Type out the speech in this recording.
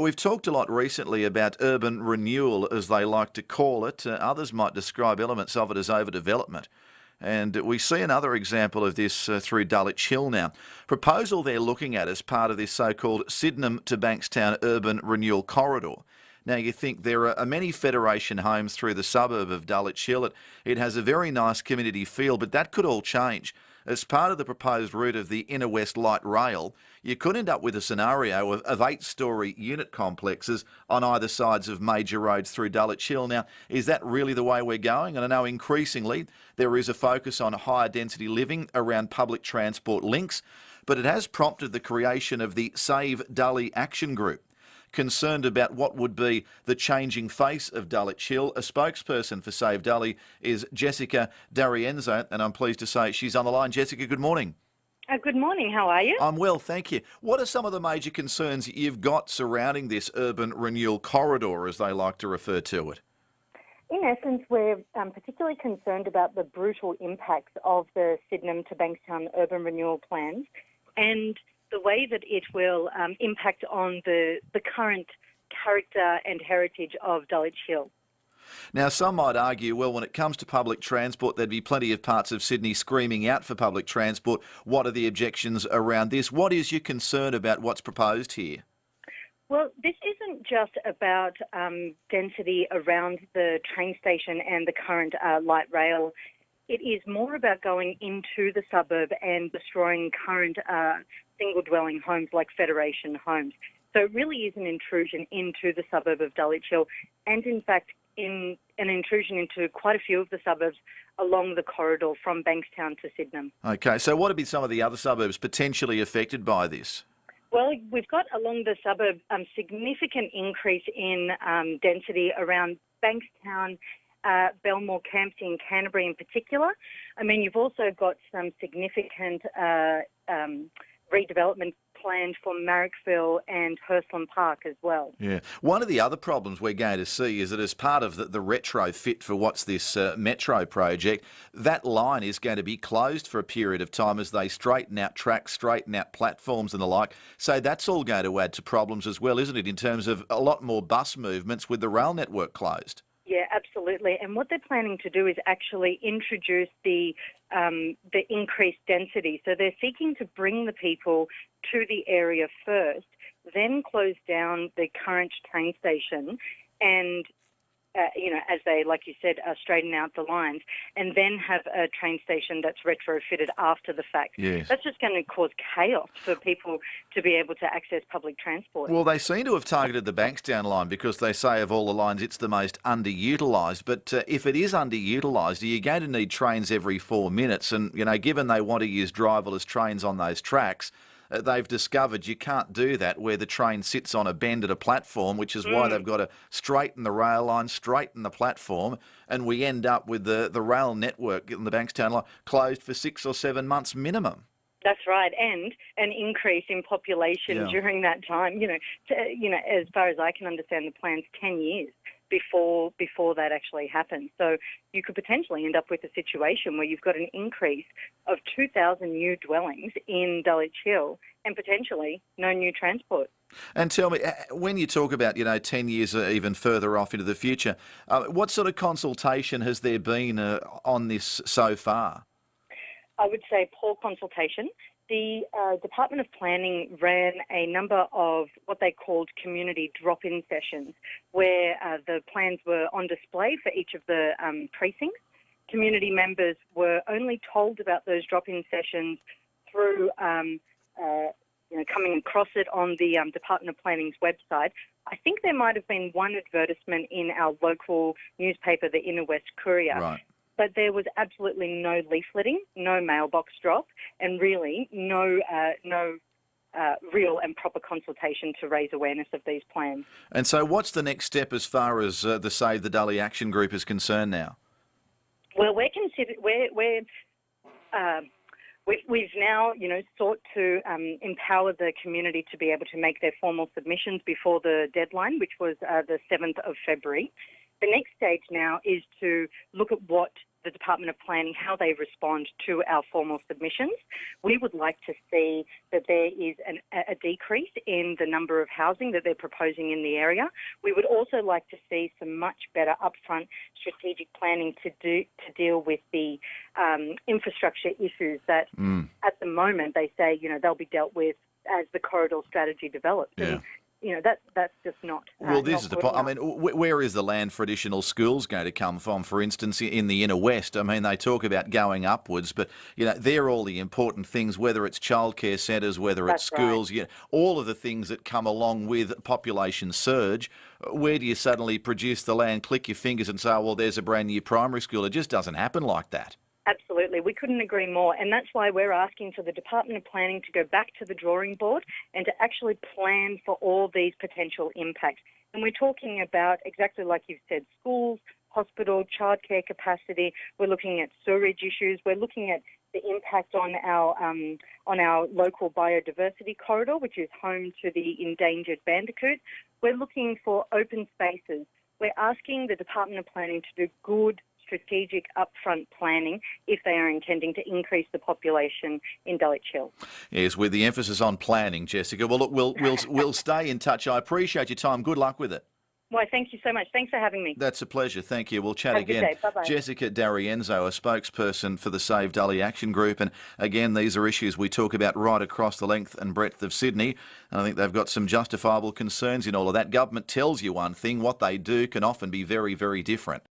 We've talked a lot recently about urban renewal, as they like to call it. Others might describe elements of it as overdevelopment. And we see another example of this through Dulwich Hill now. Proposal they're looking at as part of this so-called Sydenham to Bankstown urban renewal corridor. Now, you think there are many Federation homes through the suburb of Dulwich Hill. It has a very nice community feel, but that could all change. As part of the proposed route of the Inner West Light Rail, you could end up with a scenario of 8-storey unit complexes on either sides of major roads through Dulwich Hill. Now, is that really the way we're going? And I know increasingly there is a focus on higher density living around public transport links, but it has prompted the creation of the Save Dully Action Group. Concerned about what would be the changing face of Dulwich Hill, a spokesperson for Save Dully is Jessica D'Arienzo, and I'm pleased to say she's on the line. Jessica, good morning. Good morning, how are you? I'm well, thank you. What are some of the major concerns you've got surrounding this urban renewal corridor, as they like to refer to it? In essence, we're particularly concerned about the brutal impacts of the Sydenham to Bankstown urban renewal plans and the way that it will impact on the current character and heritage of Dulwich Hill. Now, some might argue, well, when it comes to public transport, there'd be plenty of parts of Sydney screaming out for public transport. What are the objections around this? What is your concern about what's proposed here? Well, this isn't just about density around the train station and the current light rail. It is more about going into the suburb and destroying current single-dwelling homes like Federation homes. So it really is an intrusion into the suburb of Dulwich Hill and, in fact, in an intrusion into quite a few of the suburbs along the corridor from Bankstown to Sydenham. OK, so what would be some of the other suburbs potentially affected by this? Well, we've got along the suburb significant increase in density around Bankstown, Belmore, Campsie and Canterbury in particular. I mean, you've also got some significant redevelopment planned for Marrickville and Hersland Park as well. Yeah. One of the other problems we're going to see is that as part of the retrofit for what's this metro project, that line is going to be closed for a period of time as they straighten out tracks, straighten out platforms and the like. So that's all going to add to problems as well, isn't it, in terms of a lot more bus movements with the rail network closed? Yeah, absolutely. And what they're planning to do is actually introduce the increased density. So they're seeking to bring the people to the area first, then close down the current train station and, as they, like you said, straighten out the lines, and then have a train station that's retrofitted after the fact. Yes. That's just going to cause chaos for people to be able to access public transport. Well, they seem to have targeted the Bankstown line because they say of all the lines it's the most underutilised. But if it is underutilised, are you going to need trains every 4 minutes? And, given they want to use driverless trains on those tracks, they've discovered you can't do that where the train sits on a bend at a platform, which is why they've got to straighten the rail line, straighten the platform, and we end up with the rail network in the Bankstown line closed for 6 or 7 months minimum. That's right, and an increase in population during that time. As far as I can understand, the plan's 10 years before that actually happens. So you could potentially end up with a situation where you've got an increase of 2,000 new dwellings in Dulwich Hill and potentially no new transport. And tell me, when you talk about, 10 years or even further off into the future, what sort of consultation has there been on this so far? I would say poor consultation. The Department of Planning ran a number of what they called community drop-in sessions where the plans were on display for each of the precincts. Community members were only told about those drop-in sessions through coming across it on the Department of Planning's website. I think there might have been one advertisement in our local newspaper, the Inner West Courier. Right. But there was absolutely no leafleting, no mailbox drop, and really no real and proper consultation to raise awareness of these plans. And so what's the next step as far as the Save the Dully Action Group is concerned now? Well, we've now, sought to empower the community to be able to make their formal submissions before the deadline, which was the 7th of February. The next stage now is to look at what the Department of Planning, how they respond to our formal submissions. We would like to see that there is a decrease in the number of housing that they're proposing in the area. We would also like to see some much better upfront strategic planning to deal with the infrastructure issues that at the moment they say, they'll be dealt with as the corridor strategy develops. Yeah. And, that's just not. Well, this not is the good point. I enough. mean, where is the land for additional schools going to come from, for instance, in the inner west? I mean, they talk about going upwards, but, they're all the important things, whether it's childcare centres, whether it's schools, all of the things that come along with population surge. Where do you suddenly produce the land, click your fingers and say, oh, well, there's a brand new primary school? It just doesn't happen like that. Absolutely. We couldn't agree more. And that's why we're asking for the Department of Planning to go back to the drawing board and to actually plan for all these potential impacts. And we're talking about, exactly like you've said, schools, hospital, childcare capacity. We're looking at sewerage issues. We're looking at the impact on our local biodiversity corridor, which is home to the endangered bandicoot. We're looking for open spaces. We're asking the Department of Planning to do good strategic upfront planning if they are intending to increase the population in Dully Chill. Yes, with the emphasis on planning, Jessica. Well, look, we'll stay in touch. I appreciate your time. Good luck with it. Why, thank you so much. Thanks for having me. That's a pleasure. Thank you. We'll chat Have a good again. day. Bye-bye. Jessica D'Arienzo, a spokesperson for the Save Dully Action Group. And again, these are issues we talk about right across the length and breadth of Sydney. And I think they've got some justifiable concerns in all of that. Government tells you one thing, what they do can often be very, very different.